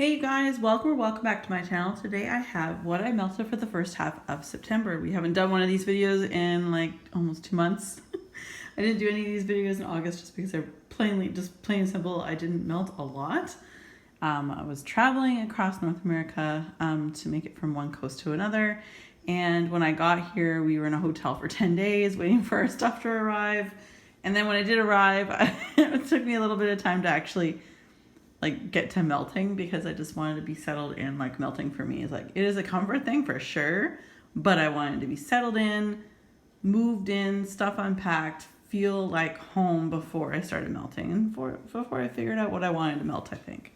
Hey you guys, welcome back to my channel. Today I have what I melted for the first half of September. We haven't done one of these videos in like almost 2 months. I didn't do any of these videos in August just because they're plain and simple. I didn't melt a lot. I was traveling across North America to make it from one coast to another. And when I got here, we were in a hotel for 10 days waiting for our stuff to arrive. And then when I did arrive, it took me a little bit of time to actually get to melting because I just wanted to be settled in. Like melting for me is it is a comfort thing for sure, but I wanted to be settled in, moved in, stuff unpacked, feel like home before I started melting and before I figured out what I wanted to melt, I think.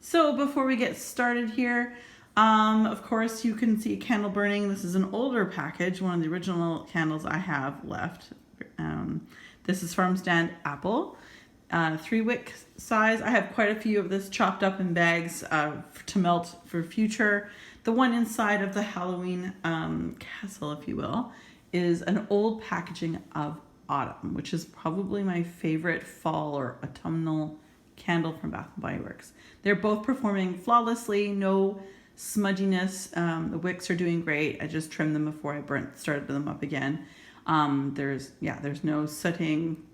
So before we get started here, of course you can see candle burning. This is an older package, one of the original candles I have left. This is from Stand Apple. 3-wick size. I have quite a few of this chopped up in bags to melt for future. The one inside of the Halloween castle, if you will, is an old packaging of Autumn, which is probably my favorite fall or autumnal candle from Bath & Body Works. They're both performing flawlessly, no smudginess. The wicks are doing great. I just trimmed them before I started them up again. There's no sooting.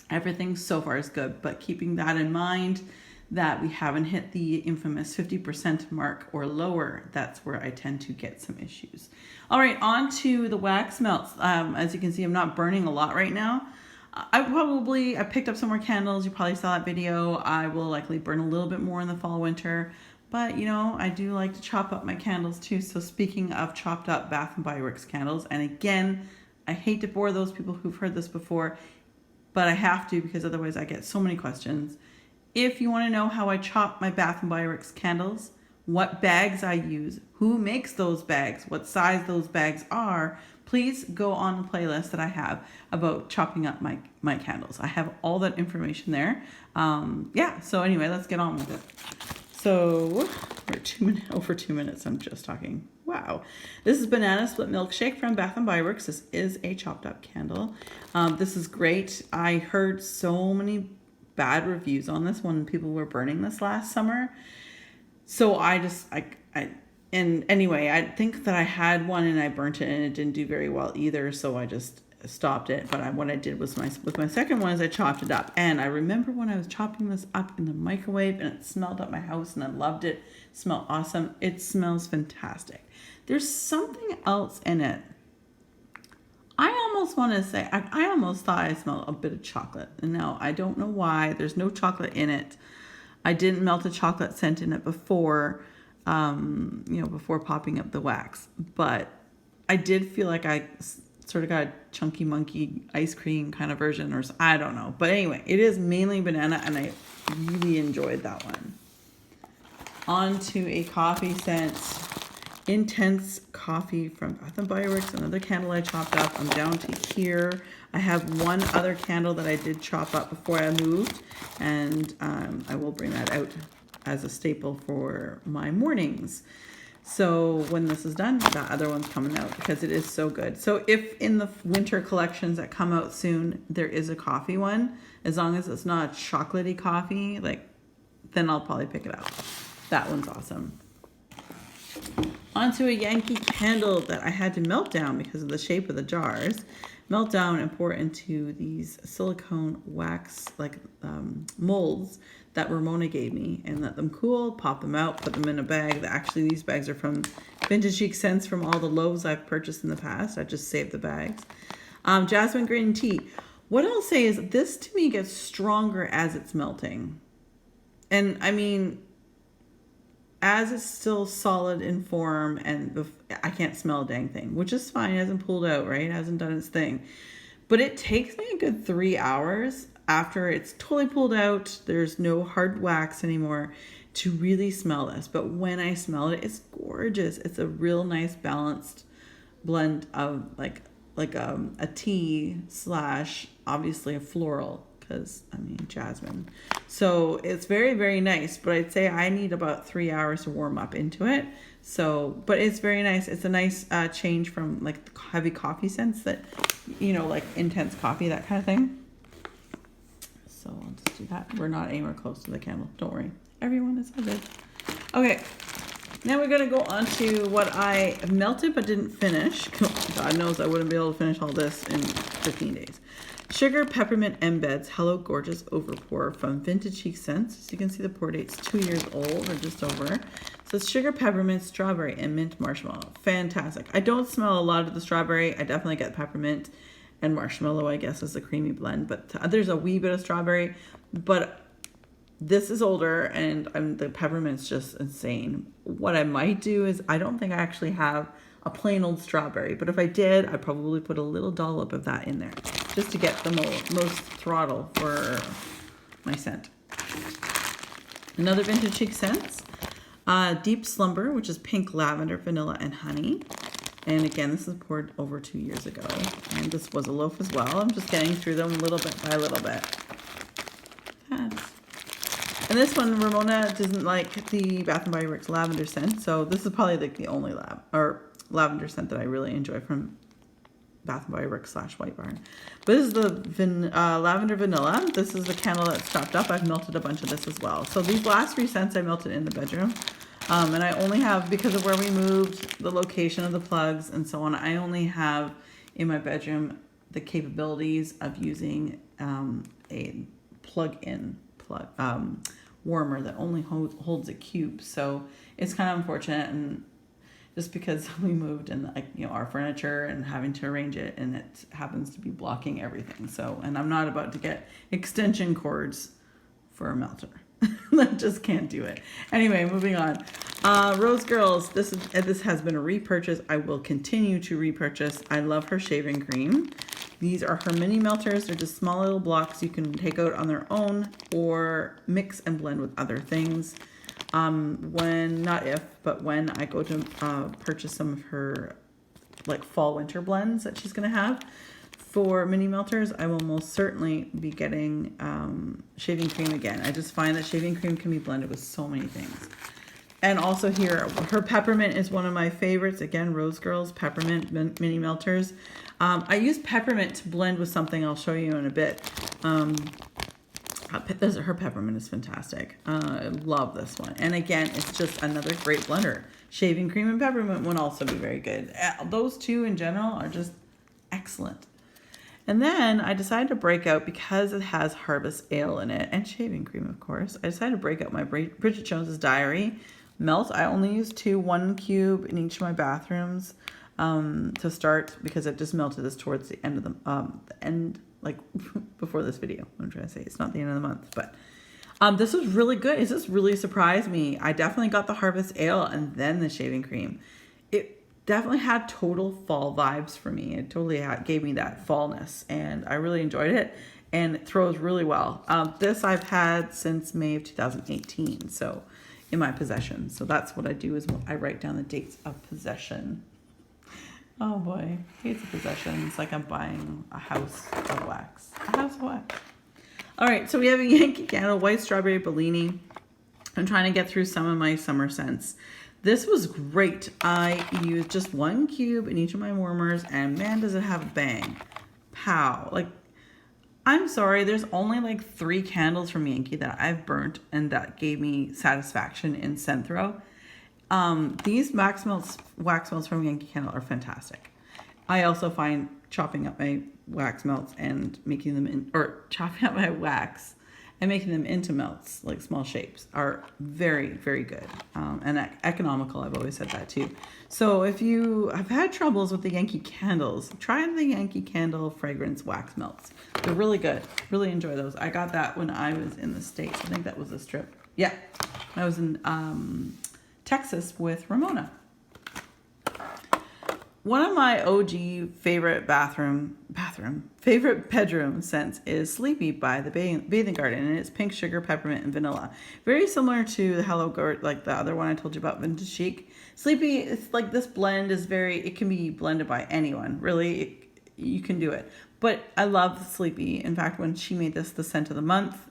Everything so far is good, but keeping that in mind that we haven't hit the infamous 50% mark or lower, that's where I tend to get some issues. All right, on to the wax melts. As you can see, I'm not burning a lot right now. I picked up some more candles. You probably saw that video. I will likely burn a little bit more in the fall, winter, but I do like to chop up my candles too. So speaking of chopped up Bath & Body Works candles, and again, I hate to bore those people who've heard this before, but I have to because otherwise I get so many questions. If you want to know how I chop my Bath & Body Works candles, what bags I use, who makes those bags, what size those bags are, please go on the playlist that I have about chopping up my candles. I have all that information there. So anyway, let's get on with it. So we're over 2 minutes, I'm just talking. Wow. This is Banana Split Milkshake from Bath & Body Works. This is a chopped up candle. This is great. I heard so many bad reviews on this when people were burning this last summer. So I think that I had one and I burnt it and it didn't do very well either. So I just stopped it. But what I did was with my second one is I chopped it up. And I remember when I was chopping this up in the microwave and it smelled up my house and I loved it. It smelled awesome. It smells fantastic. There's something else in it. I almost want to say, I almost thought I smelled a bit of chocolate. And no, I don't know why. There's no chocolate in it. I didn't melt a chocolate scent in it before, before popping up the wax. But I did feel like I sort of got a chunky monkey ice cream kind of version, or I don't know. But anyway, it is mainly banana, and I really enjoyed that one. On to a coffee scent. Intense Coffee from Bath & Body Works, another candle I chopped up. I'm down to here. I have one other candle that I did chop up before I moved, and I will bring that out as a staple for my mornings. So when this is done, that other one's coming out because it is so good. So if in the winter collections that come out soon, there is a coffee one, as long as it's not chocolatey coffee, then I'll probably pick it up. That one's awesome. Onto a Yankee candle that I had to melt down because of the shape of the jars. Melt down and pour into these silicone wax molds that Ramona gave me and let them cool, pop them out, put them in a bag. Actually, these bags are from Vintage Chic Scents from all the loaves I've purchased in the past. I just saved the bags. Jasmine green tea. What I'll say is this to me gets stronger as it's melting. And I mean, as it's still solid in form and I can't smell a dang thing, which is fine. It hasn't pulled out, right? It hasn't done its thing. But it takes me a good 3 hours after it's totally pulled out, there's no hard wax anymore, to really smell this. But when I smell it, it's gorgeous. It's a real nice balanced blend of a tea / obviously a floral. Because, jasmine. So it's very, very nice. But I'd say I need about 3 hours to warm up into it. So, but it's very nice. It's a nice change from the heavy coffee scents that, intense coffee, that kind of thing. So I'll just do that. We're not anywhere close to the candle. Don't worry. Everyone is all good. Okay, now we're gonna go on to what I melted but didn't finish. God knows I wouldn't be able to finish all this in 15 days. Sugar Peppermint Embeds Hello Gorgeous Overpour from Vintage Chic Scents. As you can see, the pour date's 2 years old or just over. So it's sugar, peppermint, strawberry, and mint marshmallow. Fantastic. I don't smell a lot of the strawberry. I definitely get peppermint and marshmallow, I guess, as a creamy blend. But there's a wee bit of strawberry. But this is older, and the peppermint's just insane. What I might do is, I don't think I actually have a plain old strawberry. But if I did, I'd probably put a little dollop of that in there, just to get the most throttle for my scent. Another Vintage Chic Scents. Deep Slumber, which is pink lavender, vanilla, and honey. And again, this is poured over 2 years ago. And this was a loaf as well. I'm just getting through them little bit by little bit. And this one, Ramona doesn't like the Bath & Body Works lavender scent. So this is probably like the only lavender scent that I really enjoy from Bath & Body Works / White Barn. But this is the lavender vanilla. This is the candle that's chopped up. I've melted a bunch of this as well. So these last 3 scents I melted in the bedroom. And I only have, because of where we moved, the location of the plugs and so on, I only have in my bedroom the capabilities of using a plug-in warmer that only holds a cube. So it's kind of unfortunate, and just because we moved and our furniture and having to arrange it, and it happens to be blocking everything. So, and I'm not about to get extension cords for a melter. I just can't do it. Anyway, moving on. Rose Girls, this has been a repurchase. I will continue to repurchase. I love her shaving cream. These are her mini melters. They're just small little blocks you can take out on their own or mix and blend with other things. When I go to purchase some of her like fall winter blends that she's gonna have for mini melters, I will most certainly be getting shaving cream again. I just find that shaving cream can be blended with so many things. And also here, her peppermint is one of my favorites. Again, Rose Girls peppermint mini melters. I use peppermint to blend with something I'll show you in a bit. Her peppermint is fantastic. I love this one. And again, it's just another great blender. Shaving cream and peppermint would also be very good. Those two in general are just excellent. And then I decided to break out, because it has Harvest Ale in it and shaving cream, of course. I decided to break out my Bridget Jones's Diary Melt. I only use 1 cube in each of my bathrooms to start, because I've just melted this towards the end of like before this video. I'm trying to say it's not the end of the month, but this was really good. This really surprised me. I definitely got the Harvest Ale and then the shaving cream. It definitely had total fall vibes for me. It totally gave me that fallness, and I really enjoyed it, and it throws really well. This I've had since May of 2018, so in my possession. So that's what I do, is I write down the dates of possession. Oh boy, dates of possession. It's like I'm buying a house of wax. A house of wax. All right, so we have a Yankee Candle White Strawberry Bellini. I'm trying to get through some of my summer scents. This was great. I used just 1 cube in each of my warmers, and man, does it have a bang. Pow. Like, I'm sorry, there's only like 3 candles from Yankee that I've burnt and that gave me satisfaction in scent throw. These wax melts from Yankee Candle are fantastic. I also find chopping up my wax melts and making them chopping up my wax and making them into melts, like small shapes, are very, very good. And economical, I've always said that too. So if you have had troubles with the Yankee Candles, try the Yankee Candle Fragrance Wax Melts. They're really good. Really enjoy those. I got that when I was in the States. I think that was a strip. Yeah, I was in Texas with Ramona. One of my OG favorite favorite bedroom scents is Sleepy by the Bathing Garden, and it's pink sugar, peppermint, and vanilla. Very similar to the Hello Garden, like the other one I told you about, Vintage Chic. Sleepy, it's like this blend is it can be blended by anyone, really. You can do it. But I love Sleepy. In fact, when she made this the scent of the month,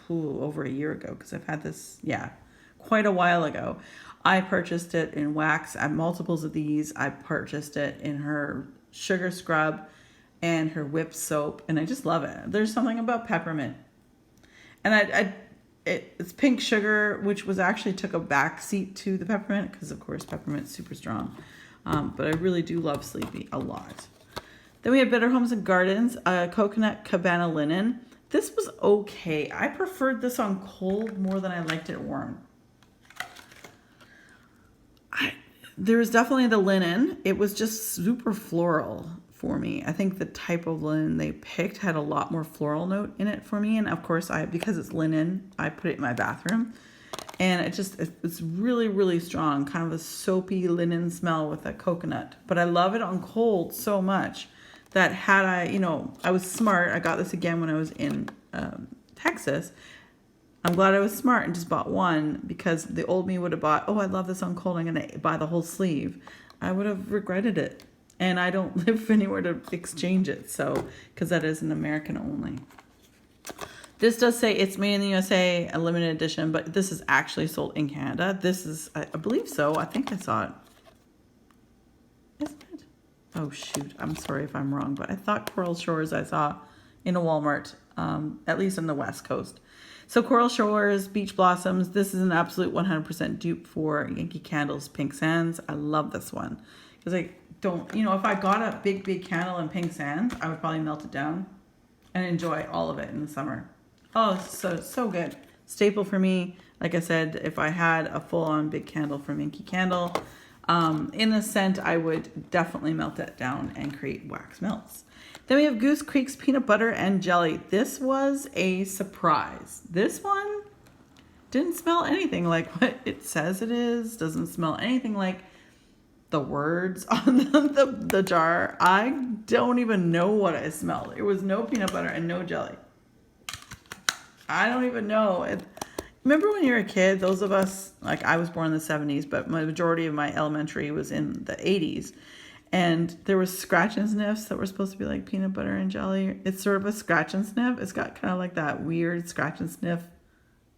over a year ago, because I've had this, quite a while ago. I purchased it in wax. I have multiples of these. I purchased it in her sugar scrub and her whipped soap, and I just love it. There's something about peppermint. And it's pink sugar, which was actually took a back seat to the peppermint because, of course, peppermint's super strong. But I really do love Sleepy a lot. Then we have Better Homes and Gardens, Coconut Cabana Linen. This was okay. I preferred this on cold more than I liked it warm. There was definitely the linen. It was just super floral for me. I think the type of linen they picked had a lot more floral note in it for me. And of course, because it's linen, I put it in my bathroom. And it's really, really strong, kind of a soapy linen smell with a coconut. But I love it on cold so much that had I was smart. I got this again when I was in Texas. I'm glad I was smart and just bought one, because the old me would have bought, oh, I love this on cold, I'm going to buy the whole sleeve. I would have regretted it. And I don't live anywhere to exchange it, so, because that is an American only. This does say it's made in the USA, a limited edition, but this is actually sold in Canada. This is, I believe so. I think I saw it. Isn't it? Oh, shoot. I'm sorry if I'm wrong, but I thought Coral Shores I saw in a Walmart, at least on the West Coast. So Coral Shores, Beach Blossoms. This is an absolute 100% dupe for Yankee Candle's Pink Sands. I love this one because I don't, if I got a big candle in Pink Sands, I would probably melt it down and enjoy all of it in the summer. Oh, so good. Staple for me. Like I said, if I had a full-on big candle from Yankee Candle, in the scent, I would definitely melt that down and create wax melts. Then we have Goose Creek's Peanut Butter and Jelly. This was a surprise. This one didn't smell anything like what it says it is. Doesn't smell anything like the words on the jar. I don't even know what I smelled. It was no peanut butter and no jelly. I don't even know. Remember when you were a kid, those of us, like I was born in the 70s, but my majority of my elementary was in the 80s. And there was scratch and sniffs that were supposed to be like peanut butter and jelly. It's sort of a scratch and sniff. It's got kind of like that weird scratch and sniff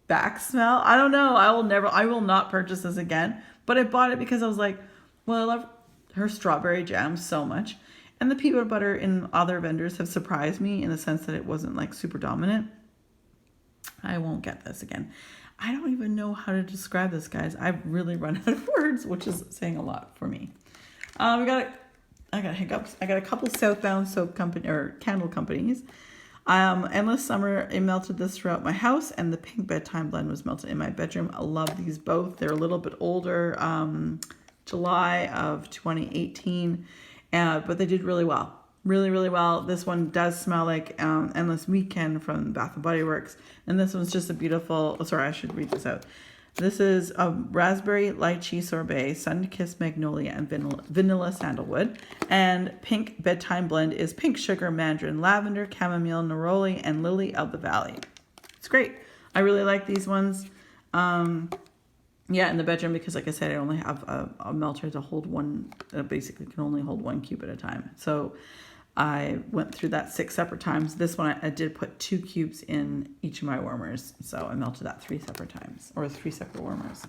back smell. I don't know. I will not purchase this again. But I bought it because I was like, well, I love her strawberry jam so much. And the peanut butter in other vendors have surprised me in the sense that it wasn't like super dominant. I won't get this again. I don't even know how to describe this, guys. I've really run out of words, which is saying a lot for me. I got hiccups. I got a couple Southbound soap company or candle companies. Endless Summer, I melted this throughout my house, and the Pink Bedtime Blend was melted in my bedroom. I love these both. They're a little bit older, July of 2018, but they did really well. Really, really well. This one does smell like Endless Weekend from Bath & Body Works, and this one's just a beautiful, sorry, I should read this out. This is a raspberry lychee sorbet, sun-kissed magnolia, and vanilla sandalwood. And Pink Bedtime Blend is pink sugar, mandarin, lavender, chamomile, neroli, and lily of the valley. It's great. I really like these ones. Yeah, in the bedroom, because like I said, I only have a melter to hold one, basically can only hold 1 cube at a time. So I went through that 6 separate times. This one, I did put 2 cubes in each of my warmers. So I melted that 3 separate times, or 3 separate warmers.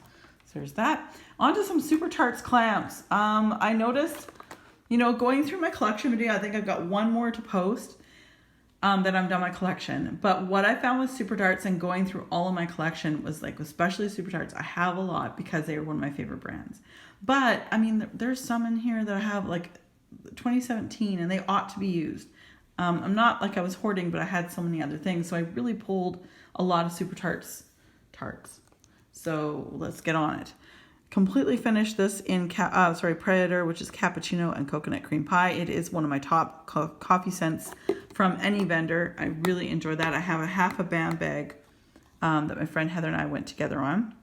So there's that. On to some Super Tarts clamps. I noticed, going through my collection video, I think I've got one more to post, that I'm done my collection. But what I found with Super Tarts and going through all of my collection was like, especially Super Tarts, I have a lot because they are one of my favorite brands. But I mean, there's some in here that I have like 2017 and they ought to be used. I'm not like I was hoarding, but I had so many other things. So I really pulled a lot of Super Tarts. So let's get on it. Completely finished this in Predator, which is cappuccino and coconut cream pie. It is one of my top coffee scents from any vendor. I really enjoy that. I have a half a BAM bag that my friend Heather and I went together on.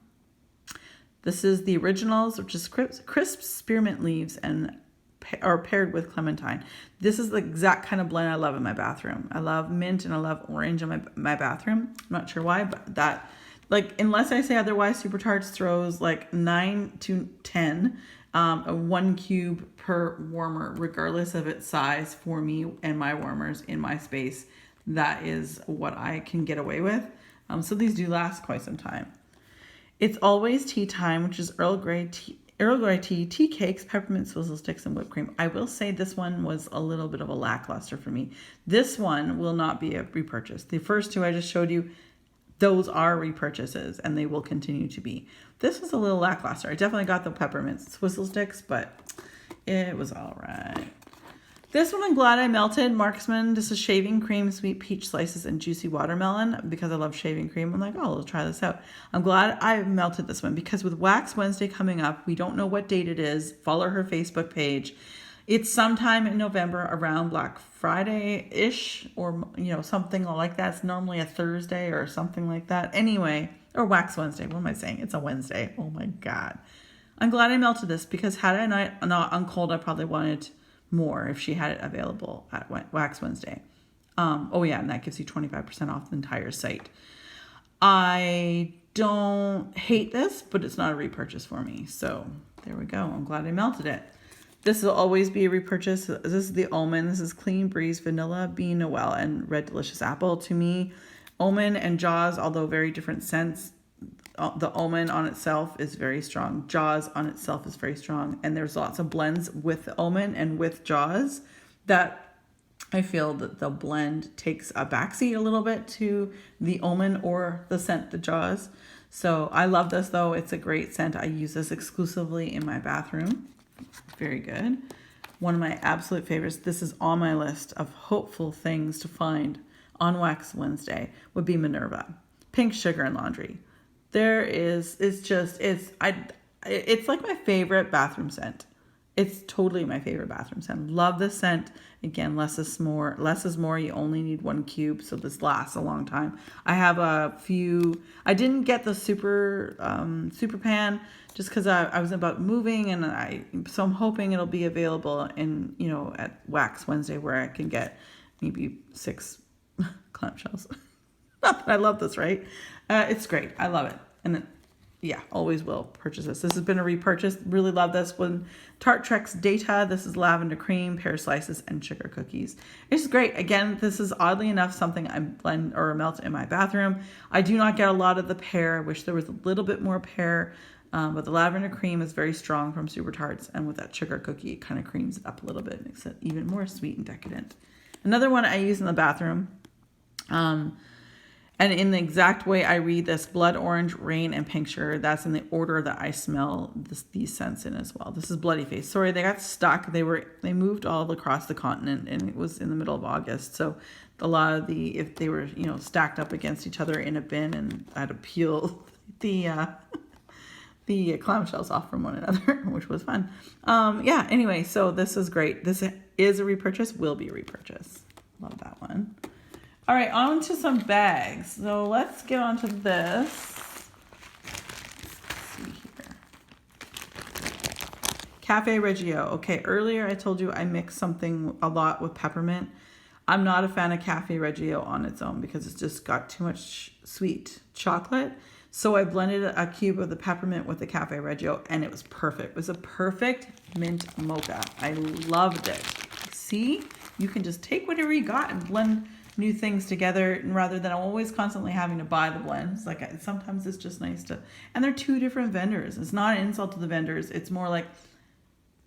This is the originals, which is crisp spearmint leaves and are paired with clementine. This is the exact kind of blend I love in my bathroom. I love mint and I love orange in my bathroom. I'm not sure why, but that, like, unless I say otherwise, Super Tarts throws like 9 to 10, 1 cube per warmer, regardless of its size for me and my warmers in my space. That is what I can get away with. So these do last quite some time. It's Always Tea Time, which is Earl Grey tea, tea cakes, peppermint swizzle sticks, and whipped cream. I will say this one was a little bit of a lackluster for me. This one will not be a repurchase. The first two I just showed you, those are repurchases and they will continue to be. This was a little lackluster. I definitely got the peppermint swizzle sticks, but it was all right. This one I'm glad I melted. Marksman. This is shaving cream, sweet peach slices, and juicy watermelon. Because I love shaving cream, I'm like, oh, I'll try this out. I'm glad I melted this one because with Wax Wednesday coming up, we don't know what date it is. Follow her Facebook page. It's sometime in November around Black Friday-ish or, something like that. It's normally a Thursday or something like that. Anyway, or Wax Wednesday. What am I saying? It's a Wednesday. Oh my God. I'm glad I melted this because had I not on cold, I probably wanted more if she had it available at Wax Wednesday. Oh yeah, and that gives you 25% off the entire site. I don't hate this, but it's not a repurchase for me. So there we go. I'm glad I melted it. This will always be a repurchase. This is the almond. This is Clean Breeze Vanilla Bean Noel and Red Delicious Apple. To me, almond and Jaws, although very different scents, the almond on itself is very strong. Jaws on itself is very strong. And there's lots of blends with the almond and with Jaws that I feel that the blend takes a backseat a little bit to the almond or the scent, the Jaws. So I love this though. It's a great scent. I use this exclusively in my bathroom. Very good. One of my absolute favorites. This is on my list of hopeful things to find on Wax Wednesday would be Minerva. Pink Sugar and Laundry. It's like my favorite bathroom scent. It's totally my favorite bathroom scent. Love this scent. Again, less is more. Less is more. You only need 1 cube, so this lasts a long time. I have a few. I didn't get the super pan just because I was about moving, and so I'm hoping it'll be available in at Wax Wednesday where I can get maybe 6 clamshells. Not that I love this, right? It's great. I love it. And yeah, always will purchase this. This has been a repurchase. Really love this one. Tart Trex Data. This is lavender cream, pear slices, and sugar cookies. It's great. Again, this is oddly enough something I blend or melt in my bathroom. I do not get a lot of the pear. I wish there was a little bit more pear. But the lavender cream is very strong from Super Tarts. And with that sugar cookie, it kind of creams it up a little bit. Makes it even more sweet and decadent. Another one I use in the bathroom. And in the exact way I read this, Blood Orange, Rain, and Pink Sugar, that's in the order that I smell these scents in as well. This is Bloody Face. Sorry, they got stuck. They moved all across the continent, and it was in the middle of August. So a lot of if they were, stacked up against each other in a bin, and I had to peel the clamshells off from one another, which was fun. Yeah, anyway, so this is great. This is a repurchase, will be a repurchase. Love that one. All right, on to some bags. So let's get on to this. Let's see here. Cafe Reggio. Okay, earlier I told you I mix something a lot with peppermint. I'm not a fan of Cafe Reggio on its own because it's just got too much sweet chocolate. So I blended a cube of the peppermint with the Cafe Reggio and it was perfect. It was a perfect mint mocha. I loved it. See, you can just take whatever you got and blend new things together rather than always constantly having to buy the blends. Like sometimes it's just nice to, and they're 2 different vendors. It's not an insult to the vendors. It's more like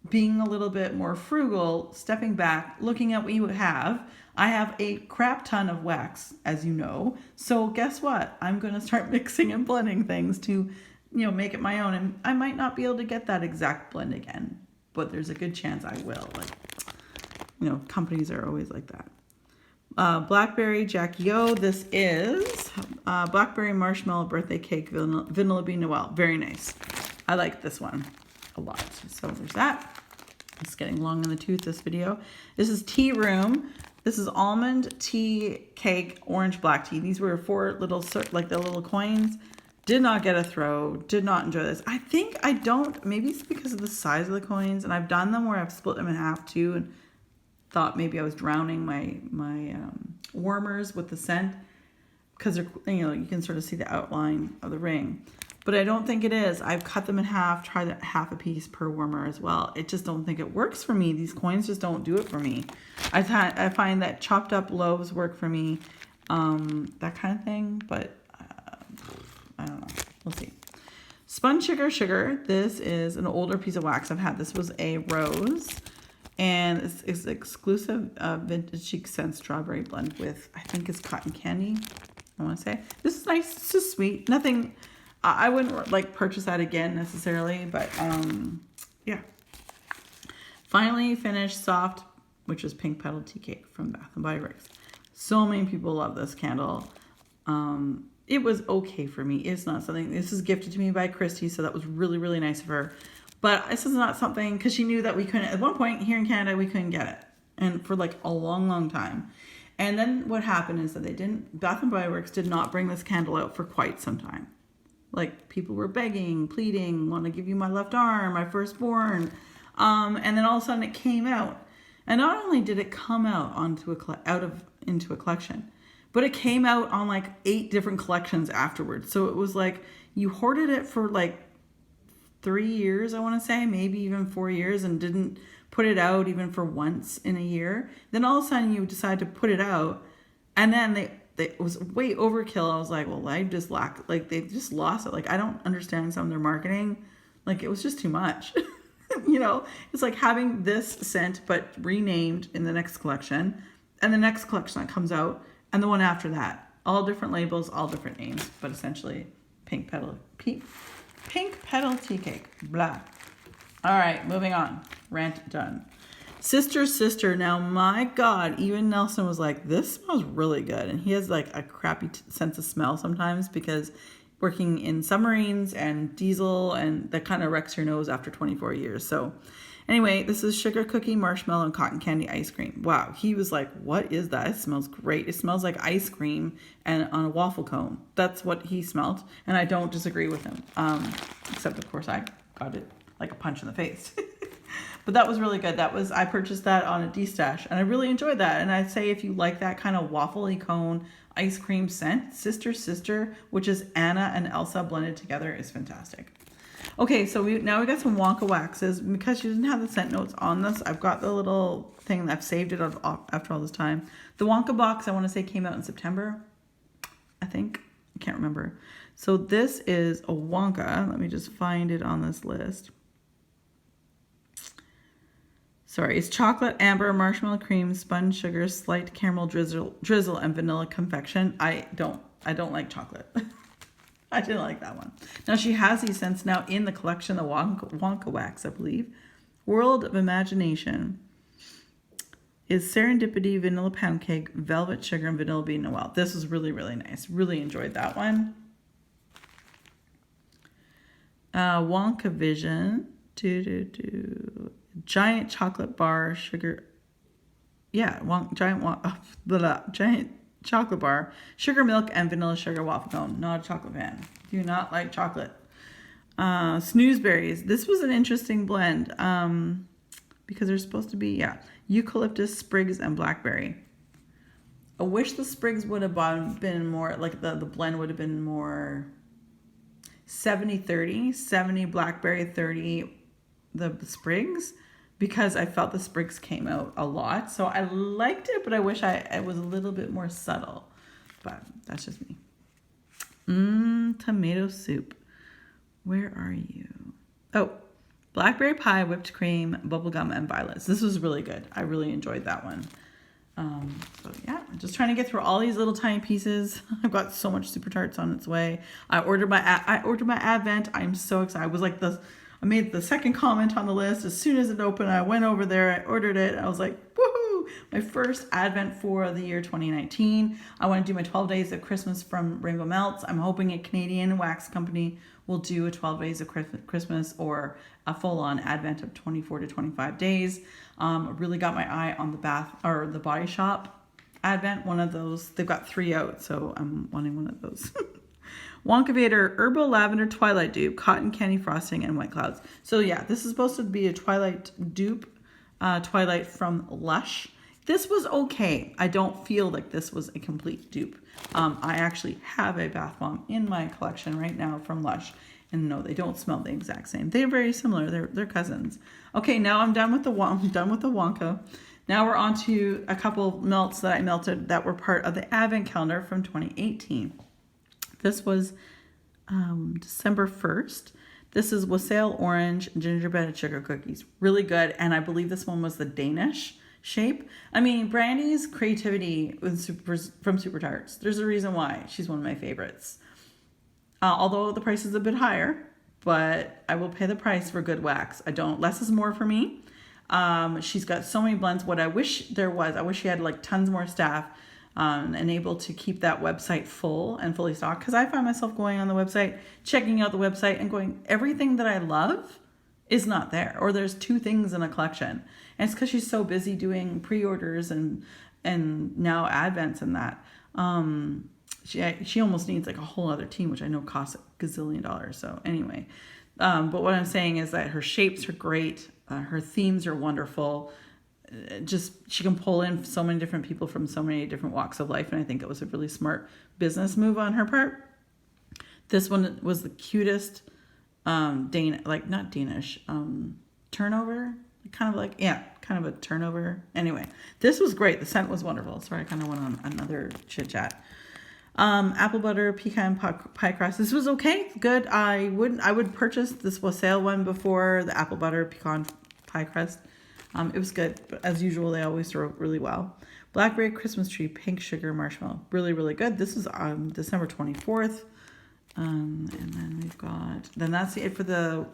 being a little bit more frugal, stepping back, looking at what you have. I have a crap ton of wax, as you know. So guess what? I'm going to start mixing and blending things to, make it my own. And I might not be able to get that exact blend again, but there's a good chance I will. Companies are always like that. Blackberry Jackie O. This is Blackberry Marshmallow Birthday Cake Vanilla Bean Noel. Very nice. I like this one a lot. So there's that. It's getting long in the tooth, this video. This is Tea Room. This is almond tea cake, orange black tea. These were 4 little, like the little coins. Did not get a throw. Did not enjoy this. I think I don't. Maybe it's because of the size of the coins. And I've done them where I've split them in half too. And thought maybe I was drowning my warmers with the scent because you can sort of see the outline of the ring, but I don't think it is. I've cut them in half, tried half a piece per warmer as well. It just don't think it works for me. These coins just don't do it for me. I find that chopped up loaves work for me, that kind of thing, but I don't know. We'll see. Spun Sugar. This is an older piece of wax I've had. This was a rose. And it's exclusive vintage chic scent strawberry blend with, I think it's cotton candy. I want to say. This is nice. This is sweet. Nothing, I wouldn't like purchase that again necessarily, but yeah. Finally finished Soft, which is Pink Petal Tea Cake from Bath & Body Works. So many people love this candle. It was okay for me. It's not something, this is gifted to me by Christy, so that was really, really nice of her. But this is not something, because she knew that we couldn't, at one point here in Canada, we couldn't get it. And for like a long, long time. And then what happened is that Bath & Body Works did not bring this candle out for quite some time. Like people were begging, pleading, want to give you my left arm, my firstborn. And then all of a sudden it came out. And not only did it come out into a collection, but it came out on like 8 different collections afterwards. So it was like you hoarded it for like 3 years, I want to say, maybe even 4 years, and didn't put it out even for once in a year. Then all of a sudden you decide to put it out, and then it was way overkill. I was like, well, they just lost it. Like, I don't understand some of their marketing. Like, it was just too much. You know, it's like having this scent but renamed in the next collection, and the next collection that comes out, and the one after that, all different labels, all different names, but essentially pink petal tea cake. Blah. All right, moving on. Rant done. Sister. Now, my God, even Nelson was like, this smells really good. And he has like a crappy sense of smell sometimes because working in submarines and diesel, and that kind of wrecks your nose after 24 years. So anyway, this is sugar cookie, marshmallow, and cotton candy ice cream. Wow. He was like, what is that? It smells great. It smells like ice cream and on a waffle cone. That's what he smelled. And I don't disagree with him. Except of course I got it like a punch in the face. But that was really good. I purchased that on a D-stash, and I really enjoyed that. And I'd say if you like that kind of waffly cone ice cream scent, Sister, which is Anna and Elsa blended together, is fantastic. Okay, so now we got some Wonka waxes. Because you didn't have the scent notes on this, I've got the little thing that I've saved it after all this time. The Wonka box, I want to say, came out in September, I think. I can't remember. So this is a Wonka. Let me just find it on this list. Sorry, it's chocolate, amber, marshmallow cream, spun sugar, slight caramel drizzle, and vanilla confection. I don't like chocolate. I didn't like that one. Now she has these scents now in the collection, the Wonka wax, I believe. World of Imagination is Serendipity, Vanilla Pound Cake, Velvet Sugar, and Vanilla Bean Noel. This was really, really nice. Really enjoyed that one. Wonka Vision. Giant chocolate bar, sugar. Yeah, giant chocolate bar, sugar milk, and vanilla sugar waffle cone. Not a chocolate fan. Do not like chocolate. Snoozeberries. This was an interesting blend because there's supposed to be, eucalyptus, sprigs, and blackberry. I wish the sprigs would have been more, like the blend would have been more 70-30, 70 blackberry, 30 the sprigs, because I felt the sprigs came out a lot. So I liked it, but I wish it was a little bit more subtle. But that's just me. Tomato soup. Where are you? Oh, blackberry pie, whipped cream, bubblegum, and violets. This was really good. I really enjoyed that one. So yeah, I'm just trying to get through all these little tiny pieces. I've got so much Super Tarts on its way. I ordered my Advent. I'm so excited. I made the second comment on the list. As soon as it opened, I went over there, I ordered it. I was like, woohoo! My first Advent for the year 2019. I want to do my 12 days of Christmas from Rainbow Melts. I'm hoping a Canadian wax company will do a 12 days of Christmas or a full-on Advent of 24 to 25 days. Really got my eye on the Body Shop Advent, one of those. They've got 3 out, so I'm wanting one of those. Wonkavator Herbal Lavender Twilight Dupe, Cotton Candy Frosting, and White Clouds. So yeah, this is supposed to be a Twilight dupe, Twilight from Lush. This was okay. I don't feel like this was a complete dupe. I actually have a bath bomb in my collection right now from Lush. And no, they don't smell the exact same. They're very similar. They're cousins. Okay, now I'm done with the Wonka. Now we're on to a couple melts that I melted that were part of the Advent calendar from 2018. This was December 1st. This is wassail orange gingerbread and sugar cookies. Really good. And I believe this one was the Danish shape. I mean, Brandy's creativity from Super Tarts. There's a reason why she's one of my favorites. Although the price is a bit higher, but I will pay the price for good wax. Less is more for me. She's got so many blends. What I wish there was, I wish she had like tons more staff and able to keep that website full and fully stocked. Because I find myself going on the website, checking out the website and going, everything that I love is not there. Or there's 2 things in a collection. And it's because she's so busy doing pre-orders and now advents and that. She almost needs like a whole other team, which I know costs a gazillion dollars. So anyway, but what I'm saying is that her shapes are great. Her themes are wonderful. She can pull in so many different people from so many different walks of life. And I think it was a really smart business move on her part. This one was the cutest, not Danish, turnover. Kind of a turnover. Anyway, this was great. The scent was wonderful. Sorry, I kind of went on another chit chat. Apple butter pecan pie crust. This was okay, good. I would purchase this wassail one before the apple butter pecan pie crust. It was good, but as usual, they always throw really well. Blackberry Christmas tree pink sugar marshmallow, really really good. This is on December 24th, and then that's it for the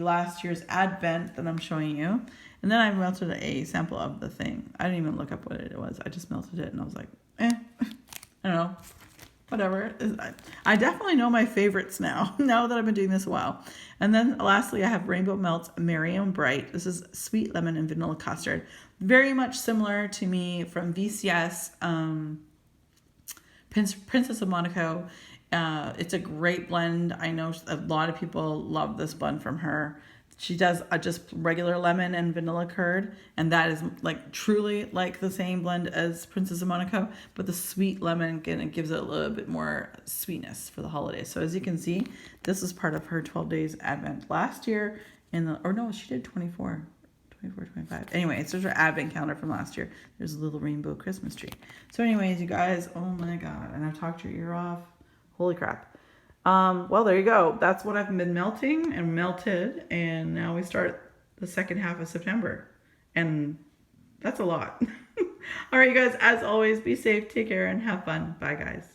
last year's advent that I'm showing you. And then I melted a sample of the thing. I didn't even look up what it was. I just melted it and I was like, I don't know, whatever. I definitely know my favorites now that I've been doing this a while. And then lastly, I have Rainbow Melts Merry and Bright. This is sweet lemon and vanilla custard. Very much similar to me from VCS, Princess of Monaco. It's a great blend. I know a lot of people love this blend from her. She does just regular lemon and vanilla curd, and that is like truly like the same blend as Princess of Monaco, but the sweet lemon gives it a little bit more sweetness for the holidays. So as you can see, this is part of her 12 days advent last year she did 24, 25. Anyway, it's just her advent calendar from last year. There's a little rainbow Christmas tree. So anyways, you guys, oh my God, and I've talked your ear off. Holy crap. Well, there you go. That's what I've been melting and melted. And now we start the second half of September. And that's a lot. All right, you guys, as always, be safe, take care, and have fun. Bye, guys.